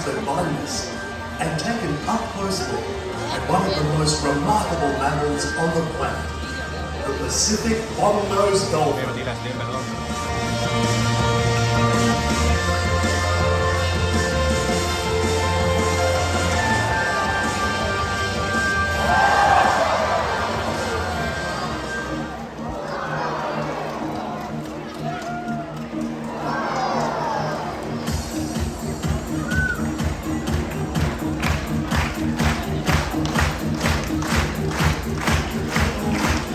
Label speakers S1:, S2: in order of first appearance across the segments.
S1: bonds that bind us, and taken up closely at one of the most remarkable mammals on the planet, the Pacific bottlenose dolphin.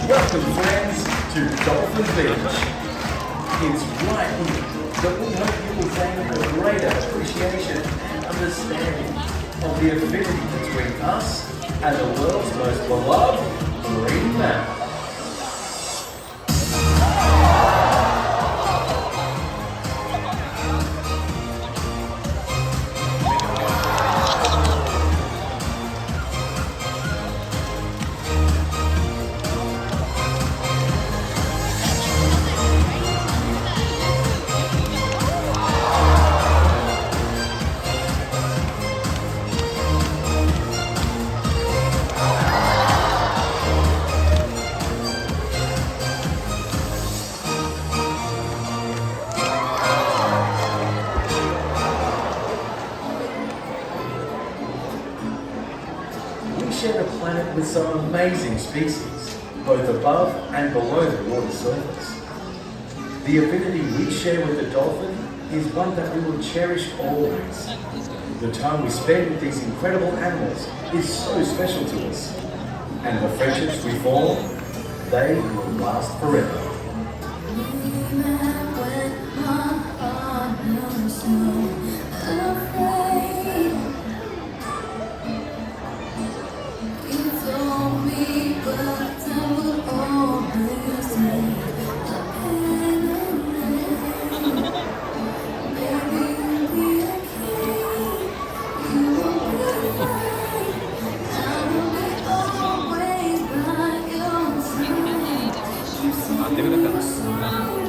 S2: Welcome friends to Dolphin Beach. It's right here that we hope you will gain a greater appreciation and understanding of the affinity between us and the world's most beloved marine mammal. We share a planet with some amazing species, both above and below the water surface. The affinity we share with the dolphin is one that we will cherish always. The time we spend with these incredible animals is so special to us, and the friendships we form, they will last forever.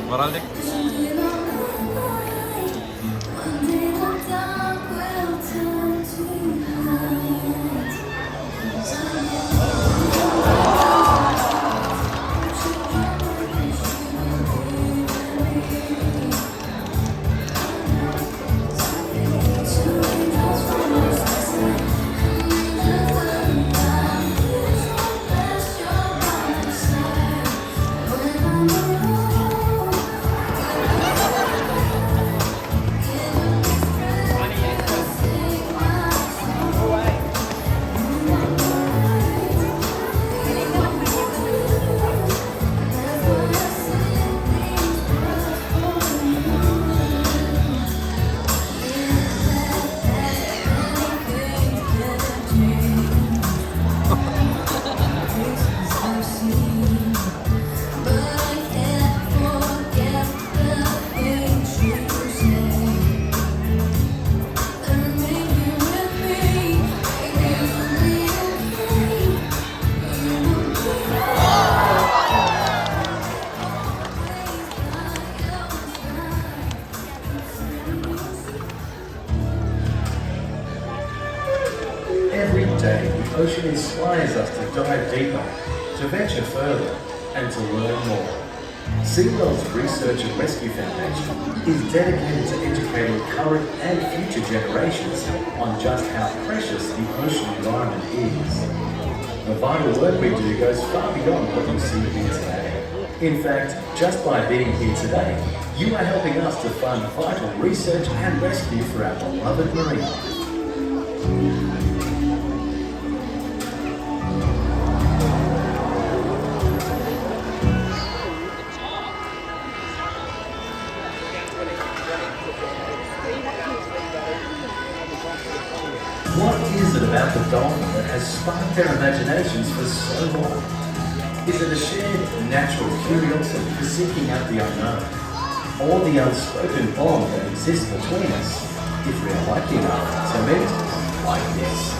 S3: Moralde.
S2: Every day, the ocean inspires us to dive deeper, to venture further, and to learn more. Seawell's Research and Rescue Foundation is dedicated to educating current and future generations on just how precious the ocean environment is. The vital work we do goes far beyond what you see here today. In fact, just by being here today, you are helping us to fund vital research and rescue for our beloved marine life. What is it about the dolphin that has sparked their imaginations for so long? Is it a shared natural curiosity for seeking out the unknown? Or the unspoken bond that exists between us if we are lucky enough to meet like this?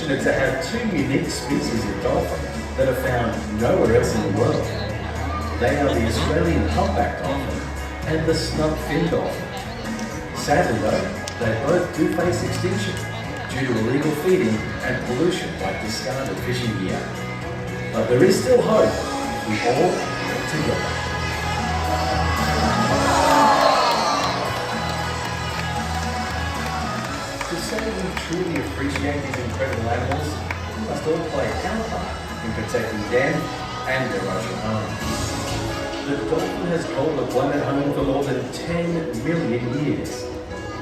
S2: fortunate to have two unique species of dolphin that are found nowhere else in the world. They are the Australian humpback dolphin and the snub-fin dolphin. Sadly though, they both do face extinction due to illegal feeding and pollution like discarded fishing gear. But there is still hope if we all work together. To say we truly appreciate these incredible animals, we must all play our part in protecting them and their ocean home. The dolphin has called the planet home for more than 10 million years,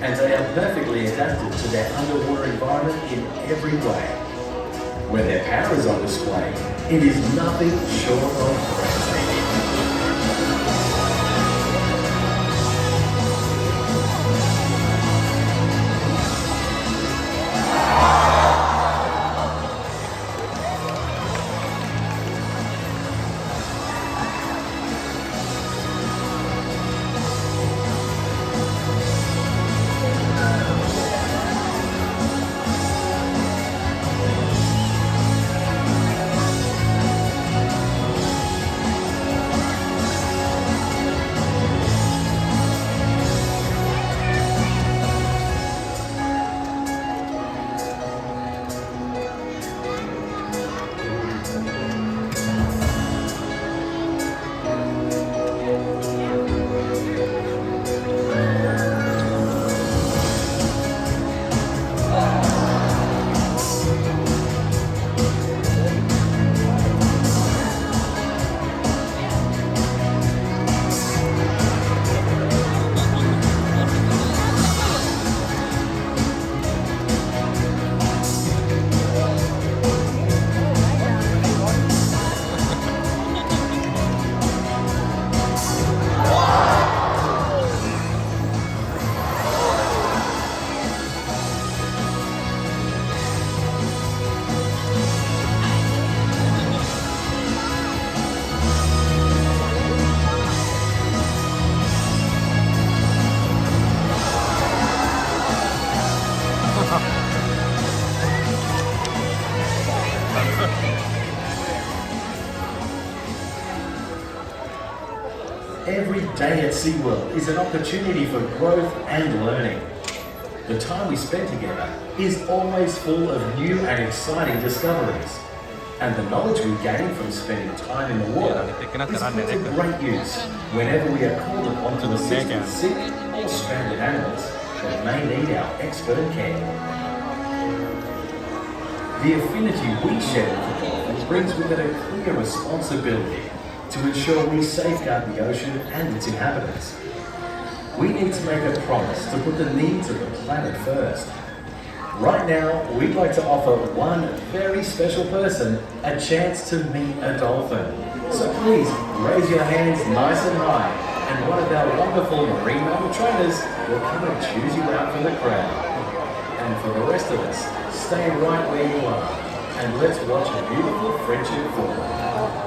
S2: and they are perfectly adapted to their underwater environment in every way. When their power is on display, it is nothing short of breathtaking. Every day at SeaWorld is an opportunity for growth and learning. The time we spend together is always full of new and exciting discoveries. And the knowledge we gain from spending time in the water is put to great use whenever we are called upon to assist with sick or stranded animals that may need our expert care. The affinity we share with the dolphins brings with it a clear responsibility to ensure we safeguard the ocean and its inhabitants. We need to make a promise to put the needs of the planet first. Right now, we'd like to offer one very special person a chance to meet a dolphin. So please, raise your hands nice and high, and one of our wonderful marine mammal trainers will come and choose you out from the crowd. And for the rest of us, stay right where you are, and let's watch a beautiful friendship form.